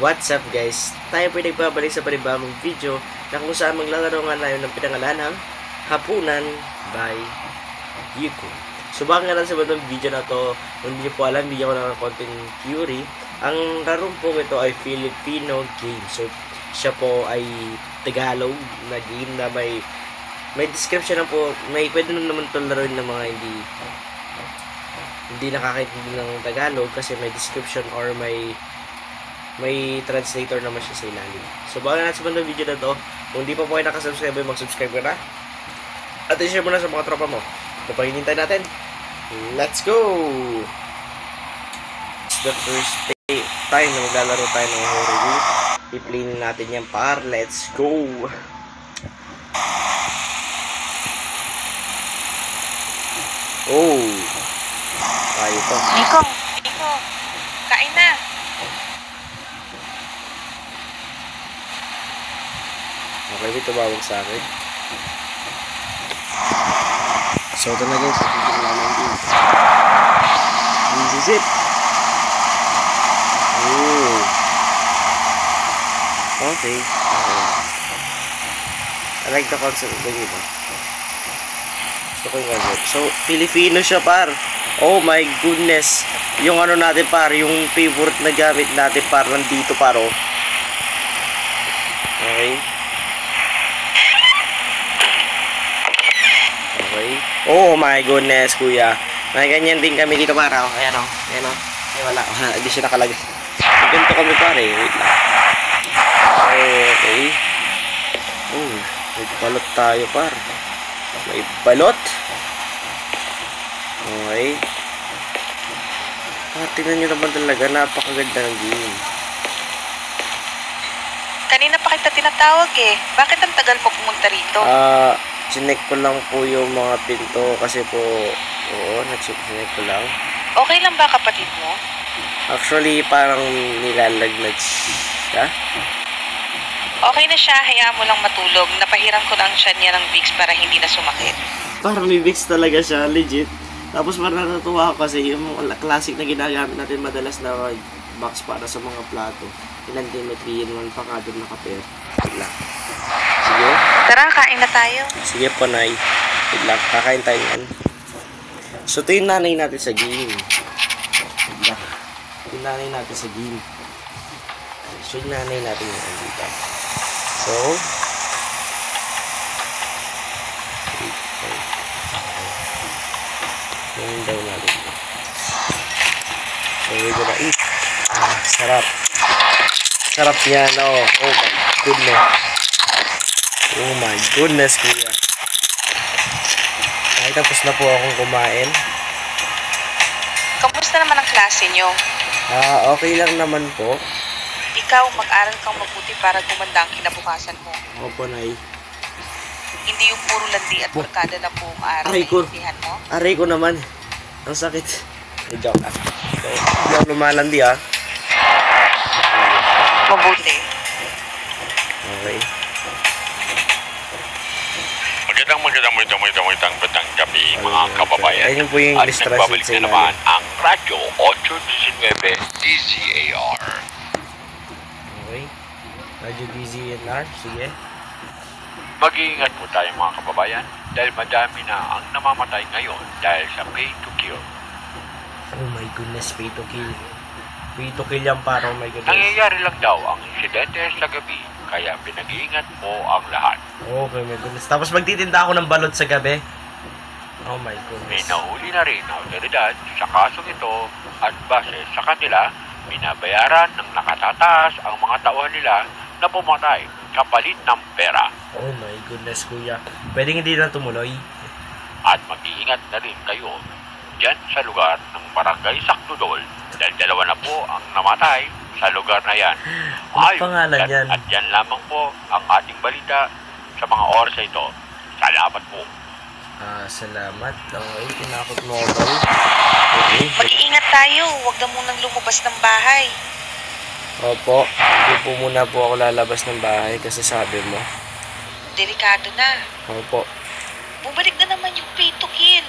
What's up guys? Tayo po nagbabalik sa panibagong video na kung saan maglalaro nga tayo ng pinangalanang Hapunan by Yuko. So baka nga lang sa bandang video na to, kung hindi nyo po alam, bigyan ko lang ng konting theory. Ang larong po ito ay Filipino game. So siya po ay Tagalog na game na may description na po. Pwede naman ito laruin ng mga hindi nakakaintindi ng Tagalog kasi may description or may translator naman siya sa ilalim. So baka natin sa bandang video na to, kung di pa po kayo nakasubscribe, mag-subscribe ka na. At i-share mo na sa mga tropa mo. Napahintay natin. Let's go! It's the first time na maglalaro tayo ng horror game. I-play natin yan par. Let's go! Oh! Tayo to. Nico! Kain na! Okay, may tumawag sa akin. So, ito na guys. Ito na lang din. This is it. Oh. Okay. I like the concept of the game. Gusto ko yung concept. So, Filipino siya par. Oh my goodness. Yung ano natin par, yung favorite na gamit natin par, nandito par oh. Okay. Oh my goodness, kuya. May ganyan din kami dito para. Ayan o. Ayan o. Ay, wala. Hindi siya nakalagay. Ganito kami pare. Wait lang. Okay. Oh, may balot tayo par. May balot. Okay. Tingnan nyo naman talaga. Napakaganda ng game. Kanina pa kita tinatawag eh. Bakit ang tagal mo pumunta rito? Chinek ko lang po yung mga pinto kasi po, oo, chinek ko lang. Okay lang ba kapatid mo? Actually, parang nilalagnat siya. Okay na siya, hayaan mo lang matulog. Napahiram ko lang siya niya ng Vicks para hindi na sumakit. Parang may Vicks talaga siya, legit. Tapos parang natuwa ako kasi yung classic na ginagamit natin madalas na box para sa mga plato. Inantimetry yun naman pa nga doon nakapair. Lang. Sige. Tara, kain na tayo. Sige po, Nay. Wait lang, kakain tayo yan. So, ito yung nanay natin sa game. Wait lang. Ito yung nanay natin sa game. So, yung nanay natin yung dito. So, yung daw natin. So, we're gonna eat. Sarap. Sarap yan, oh. Oh my goodness. Oh my goodness, kuya. Ay, tapos na po akong kumain. Kamusta naman ang klase nyo? Okay lang naman po. Ikaw, mag-aral kang mabuti para gumanda ang kinabukasan mo. Opo, Nay. Hindi yung puro landi at barkada na buong araw. Aray ko. Naiintindihan mo? Aray ko naman. Ang sakit. Joke lang. So, hindi ako lumalandi ah. Mabuti. Okay. Magandang gabi mga kababayan. Ayun po yung at English nagbabalik translate na sa naman ilalim. ang Radyo 819 DZAR. Okay. Radyo DZNR. Sige. Mag-iingat po tayo mga kababayan dahil madami na ang namamatay ngayon dahil sa pay to kill. Oh my goodness, pay to kill. Pay to kill yan para, oh my goodness. Nangyayari lang daw ang insidente sa gabi kaya pinag-iingat po ang lahat. Okay, my goodness. Tapos magtitinda ako ng balot sa gabi. Oh my May goodness. nahuli na rin na otoridad sa kasong ito at base sa kanila, binabayaran ng nakatataas ang mga tauhan nila na pumatay kapalit ng pera. Oh my goodness, kuya. Pwedeng hindi na tumuloy. At mag-iingat na rin kayo dyan sa lugar ng Barangay Sakdudol dahil dalawa na po ang namatay sa lugar na yan. Ano pangalan yan? At yan lamang po ang ating balita sa mga oras na ito. Salamat po. Salamat. Okay, tinakot mo ako. Okay. Mag-iingat tayo. Huwag na munang lumabas ng bahay. Opo. Hindi po muna po ako lalabas ng bahay kasi sabi mo. Delikado na. Opo. Bumalik na naman yung pay to kill.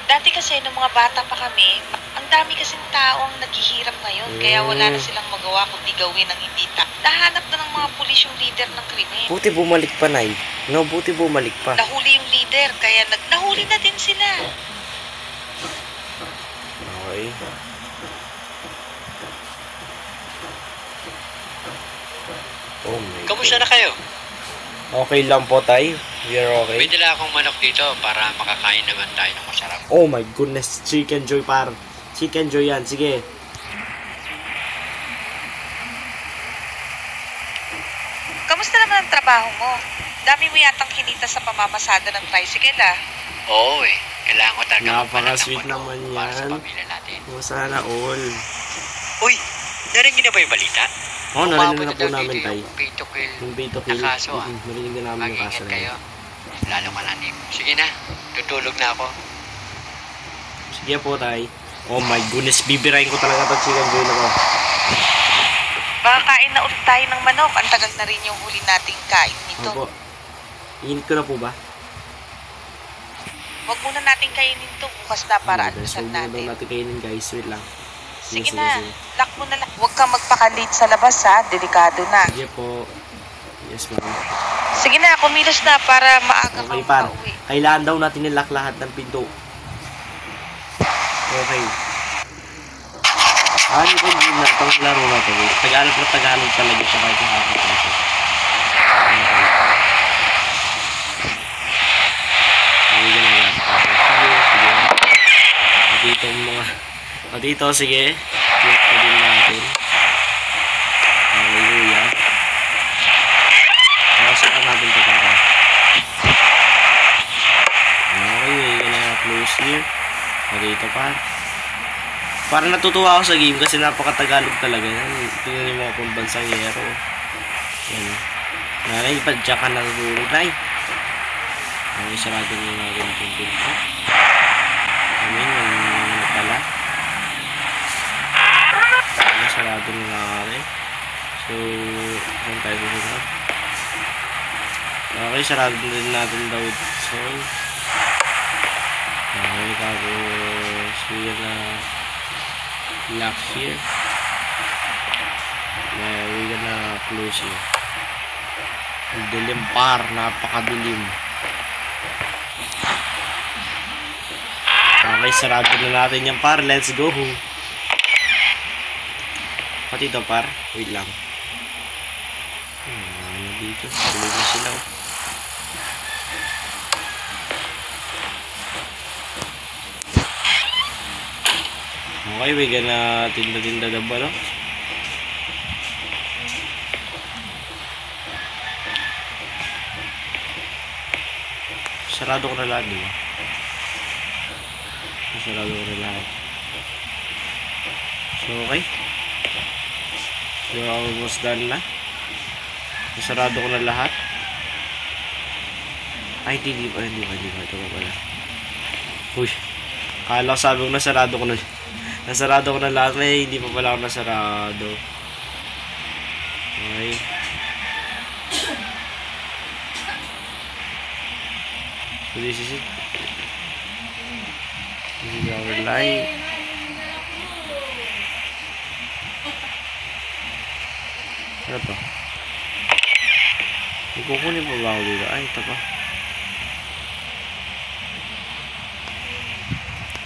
Dati kasi, nung mga bata pa kami, ang dami kasing tao ang naghihirap ngayon. Kaya wala na silang magawa kundi gawin ang hindi nahanap na ng mga pulis yung leader ng krimen. Buti bumalik pa, Nay. No, buti bumalik pa. Nahuli yung leader, kaya nahuli na din sila. Okay. Oh my Kamusta God. na kayo? Okay lang po, Tay. We are okay. May dala akong manok dito para makakain naman tayo ng masarap. Oh my goodness. Chicken Joy, par. Chicken Joy yan. Sige. Kamusta naman ang trabaho mo? Dami mo yatang kinita sa pamamasada ng tricycle, ah. Oo eh. Kailangan ko talaga Napaka-sweet magpanak ng naman manok para sa yan. pamilya natin. Oh, sana all. Uy! Narinig na ba yung balita? Oh, narinig na Umabot po daw namin, dito Tay. yung pay to kill Yung bait to na kill. kaso, ah. Narinig na namin yung kaso Mag-ingat na kayo. yun. Lalo ka natin. Sige na. Tutulog na ako. Sige po, Tay. Oh my goodness. Bibirahin ko talaga ito Chicken Joy na ko. Makakain na ulit tayo ng manok. Ang tagal na rin yung huli nating kain nito. Opo. Init ko na po ba? Huwag muna natin kainin to. Bukas na para Guys, almusal huwag muna daw natin. natin kainin, guys. Wait lang. Sige na. Lock mo na lang. Huwag kang magpakalit sa labas, ha. Delikado na. Sige po. Yes, ma'am. Sige na, kumilos na para maaga Okay, kang par. makauwi. Kailangan daw natin nilak lahat ng pinto. Okay. Ano ko din na itong laro na ito? Tagalog na Tagalog talaga siya kahit nakakapito. Okay. Sige na lang. Sige. Dito mga... Dito, sige. Click na din natin. Hallelujah. Saka natin ito para. Okay, we're gonna close here. Dito pa. Parang natutuwa ako sa game kasi napaka-Tagalog talaga. Tingnan niyo mga pambansang yero. Yan. Nanay, padya ka na natulog, Nay. Okay, sarado nyo natin yung pinto. Amin, yung pala. Okay, sarado nyo natin. So, saan tayo susunod? Okay, sarado din natin daw. So, okay, tapos we're gonna lock here. We're gonna close here. Ang dilim, par, napakadilim. Okay, sarado na natin yan, par. Let's go. Pati ito, par. Wait lang. Ano dito? Tuloy na sila. Okay, we gonna tinda-tinda na ba, no? Sarado ko na lahat, di ba? Sarado ko na lahat. So, okay. So, almost done na. Sarado ko na lahat. Ay, hindi ba? Ito pa pala. Uy. Kala ko sabi ko nasarado ko na. Nasarado ko na lahat. May hindi pa pala ako nasarado. Okay. So, this is it. This is our life. Ano to? Ikukunin pa ba ako dito? Ay, ito pa.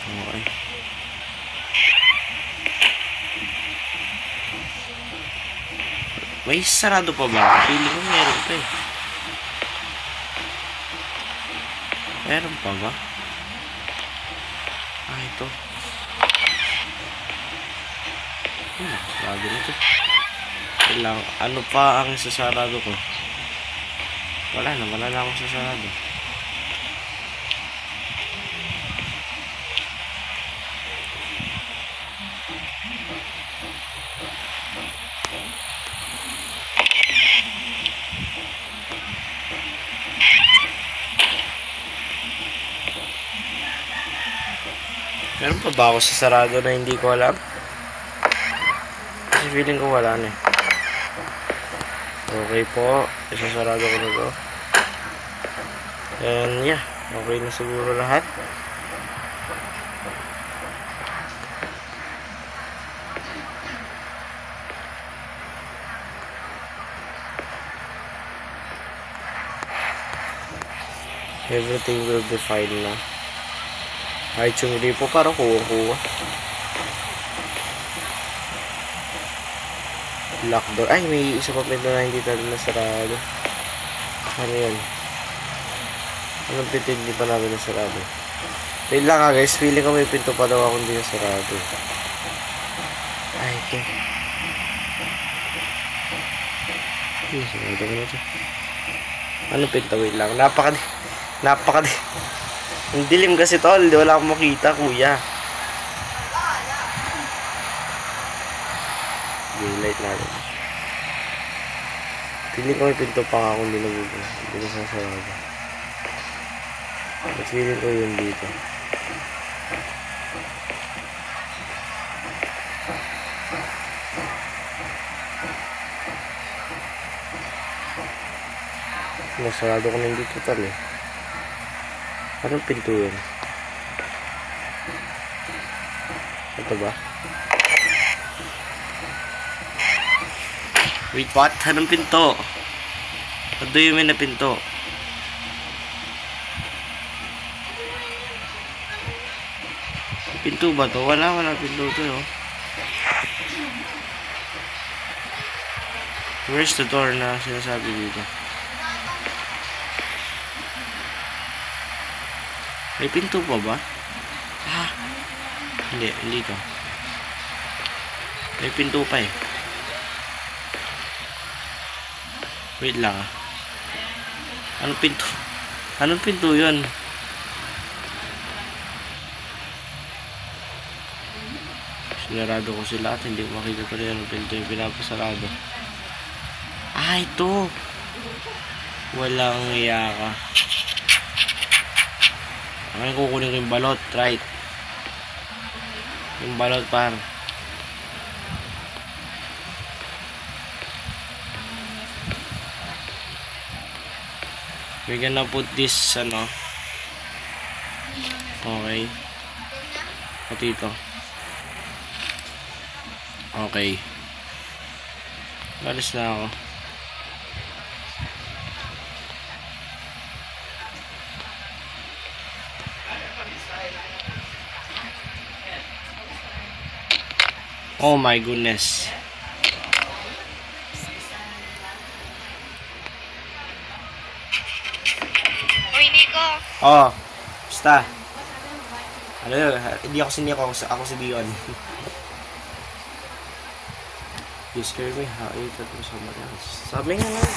Okay. May sarado pa ba? Feeling ko meron pa eh. Meron pa ba? Ah, ito. Sarado na ito. Kailang, ano pa ang sasarado ko? Wala na akong sasarado. Meron pa ba ako sa sarado na hindi ko alam? Kasi feeling ko wala na eh. Okay po. Isasarado ko na to. And yeah. Okay na siguro lahat. Everything will be fine na. Kahit yung ripo parang kuha. Lock door. Ay, may isa pa pinto na hindi tayo nasarado. Ano yun? Anong pinto hindi pa namin nasarado? Wait lang ka guys, feeling ko may pinto pa daw ako hindi nasarado. Ay, ito. Sarado ko na ito. Anong pinto? Wait lang. Napakadi. Ang dilim kasi tol, di wala akong makita kuya. Light natin. Feeling ko may pinto pa nga kung hindi nasasarado. But feeling ko yun dito. Nasarado ko na hindi total eh. Anong pinto yun? Ito ba? Wait, what? Anong pinto? What do you mean na pinto? Pinto ba to? Wala pinto to, no? Where's the door na sinasabi dito? May pinto pa ba? Ah! Hindi to. May pinto pa eh. Wait lang ah. Anong pinto? Anong pinto yun? Sinarado ko sila at hindi ko makita tuloy anong pinto yung pinapasarado. Ah, ito! Walang iya ka. Ang kukunin ko yung balot, right? Yung balot par. We're gonna put this, ano. Okay. Pati ito. Okay. Alis na ako. Oh my goodness. Uy, Nico. Oh, basta. Ano yun? Hindi ako si Nico, ako si Dion. You scared me, how you thought mo someone else. Sabi nga lang.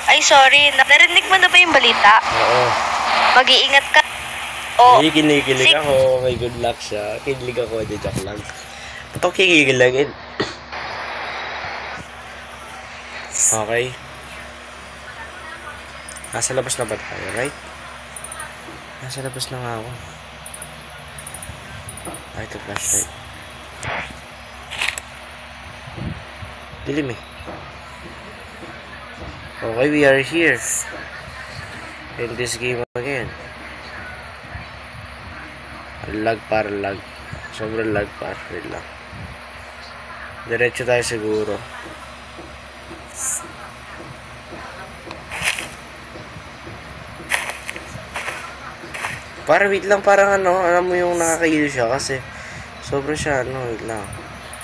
Ay, sorry. Narinig mo na ba yung balita? Oo. Mag-iingat ka. Oh, Kilig ako. May good luck siya. Kilig ako, di joke lang. Ba't ako kikigilagin? Okay. Nasa labas na ba tayo, right? Nasa labas na nga ako. Ay, ito flashlight. Dilim eh. Okay, we are here. In this game again. Lag. Sobrang lag par. Wait lang. Diretso tayo siguro. Para wait lang, parang ano, alam mo yung nakakailo siya kasi sobrang siya, ano, wait lang.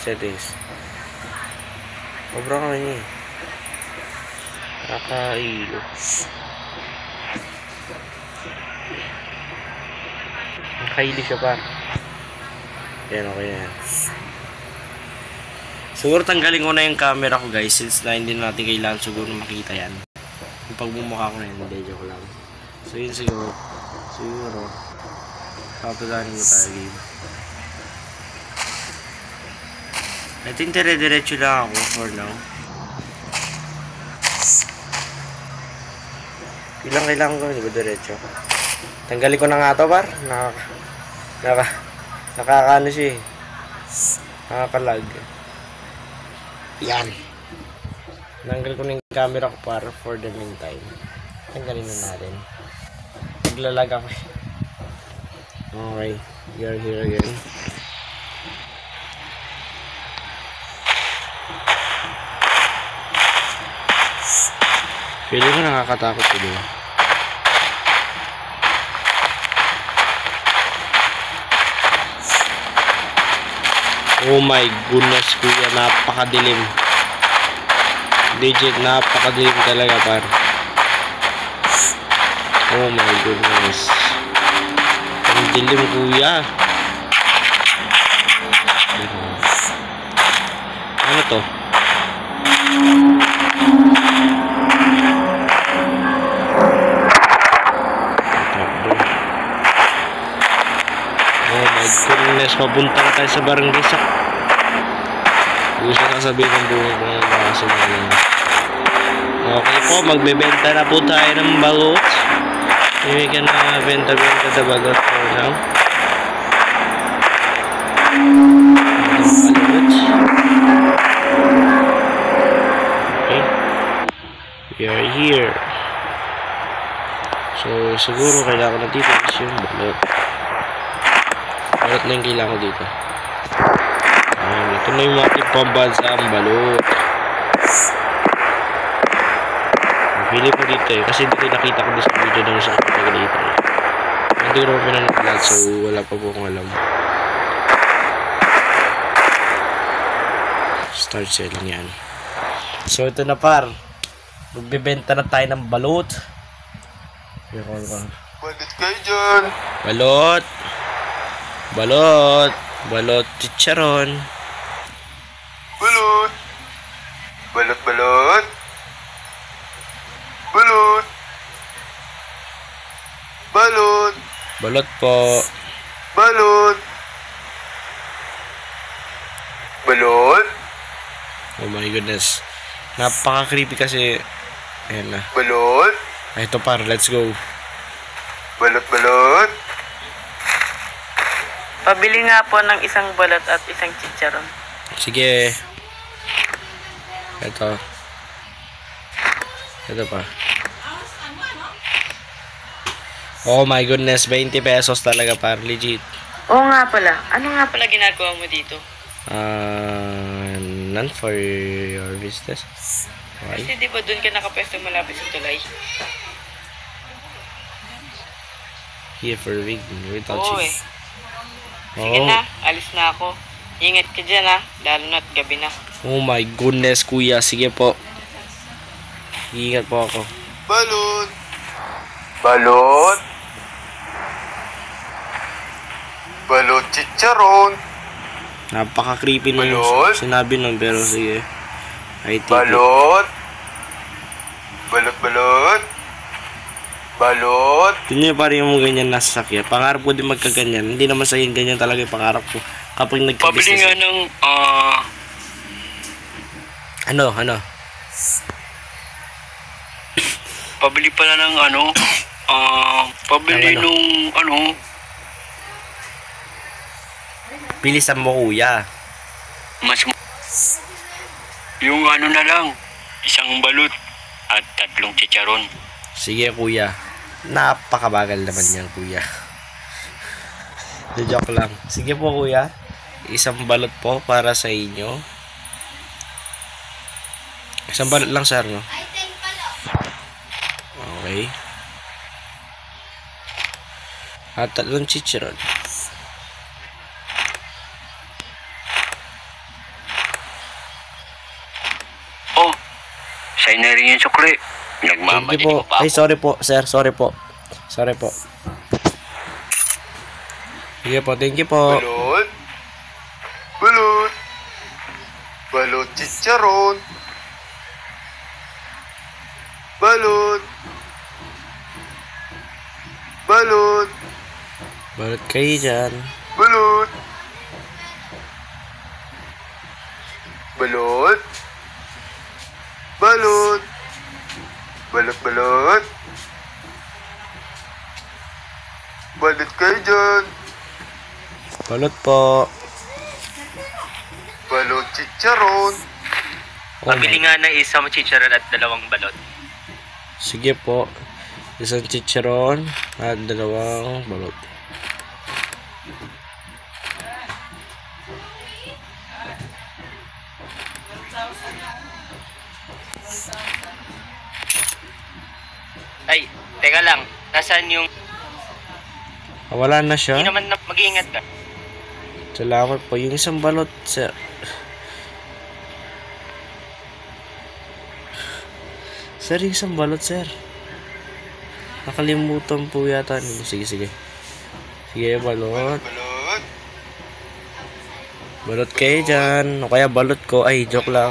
Settings. Sobrang ano niya eh. Nakakailo. Nakakailo siya pa. Yan, okay yan. Siguro tanggalin ko na yung camera ko guys, since na hindi natin kailangan siguro makita yan. Yung pagbumukha ko na yun, hindi, joke lang. So yun siguro papaganin mo tayo game. I think dire-diretso lang ako for now. Ilang kailangan ko, di ba diretso? Tanggalin ko na nga ito par. Nakakaano siya eh. Nakakalag. Yan. Tanggal ko na yung camera ko para for the meantime. Tanggalin na natin. Naglalag ako. Okay. We are here again. Feeling ko nakakatakot ko diba? Oh my goodness, kuya. Napakadilim. Legit, napakadilim talaga, par. Oh my goodness. Ang dilim, kuya. Ano to? Oh my goodness, papunta na tayo sa barangay sa... Gusto sasabihin ng buong mga kaso ngayon. Okay po, magbebenta na po tayo ng bagot. Hindi ka na benta-benta sa bagot for now. Okay. We are here. So, siguro kailangan na dito is yung balot. Balot na yung kailangan ko dito. Ayan, ito na yung ating pambansang balot. Pili ko dito eh, kasi dito nakita ko sa video na sa kapag dito eh. Hindi ko naman pinanaglat, so wala pa po akong alam. Start selling yan. So ito na par. Magbibenta na tayo ng balot. Balot kayo dyan. Balot. Balot. Balot chicharon. Balot. Balot, balot. Balot. Balot. Balot po. Balot. Balot. Oh my goodness. Napaka-creepy kasi. Ayan na. Balot. Ay, ito par, let's go. Balot, balot. Pabili nga po ng isang balot at isang chicharon. Sige. Ito. Ito pa. Oh my goodness, 20 pesos talaga par, legit. Oo nga pala. Ano nga pala ginagawa mo dito? None for your business. Why? Kasi di ba doon ka nakapwesto malapit sa tulay? Here for wig without Oo cheese. Sige na, alis na ako. Ingat ka dyan ha, lalo na't gabi na. Oh my goodness, kuya. Sige po. Ingat po ako. Balot. Balot. Balot chicharon. Napaka-creepy nung Balot. sinabi nun, pero sige. I take it. Balot. Balot, balot. Balot. Tingnan niyo pa rin yung ganyan nasa sakyan. Pangarap ko din magkaganyan. Hindi naman sa ganyan talaga yung pangarap ko. Kapag Pabili nagka-business. nga ng, Ano? pabili pala ng pabili Ng ano? nung Bilisan mo, kuya. mas yung na lang, isang balot at 3 chicharon. Sige, kuya. Napakabagal naman yan, kuya. Joke lang. Sige po, kuya. Isang balot po para sa inyo. Isang balot lang, sir, no? Okay. At 3 chicharon. Oh, sa'yo na rin yung sukli. Thank you Nagmamadali po. mo pa Ay, ako. sorry po, sir. Sorry po. Sorry po. Sige po, thank you po. Balot. Balot. Balot chicharon. Balot. Balot. Balot kayo dyan. Balot. Balot. Balot. Balot, balot. Balot kayo dyan. Balot po. Balot chicharon. Oh my. nga ng isang chicharon at 2 balot. Sige po. Isang chicharon at 2 balot. Ay, teka lang. Nasaan yung... Wala na siya. Hindi naman mag-iingat ka. Salamat po. Yung isang balot, sir. Sir, yung isang balot, sir. Nakalimutan po yata. Sige, sige. Sige, balot. Balot. Balot kayo dyan. O kaya balot ko. Ay, joke lang.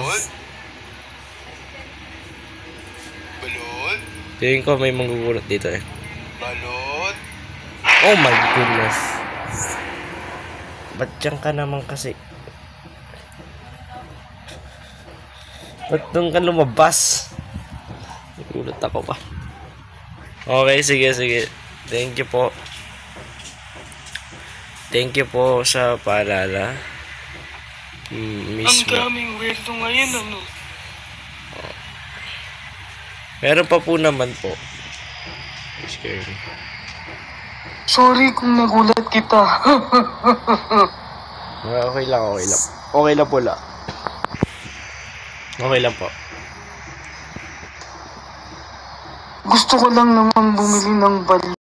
Balot. Tingin ko may manggugulat dito eh. Balot. Oh my goodness. Ba't dyan ka naman kasi? Ba't doon ka lumabas? Nagulat ako pa. Okay, sige, sige. Thank you po. Thank you po sa paalala. Mismo. Ang daming weirdo ngayon, ano? Meron pa po naman po. Scary. Sorry kung nagulat kita. Okay lang, okay lang. Okay lang po lang. Okay lang po. Gusto ko lang naman bumili ng bal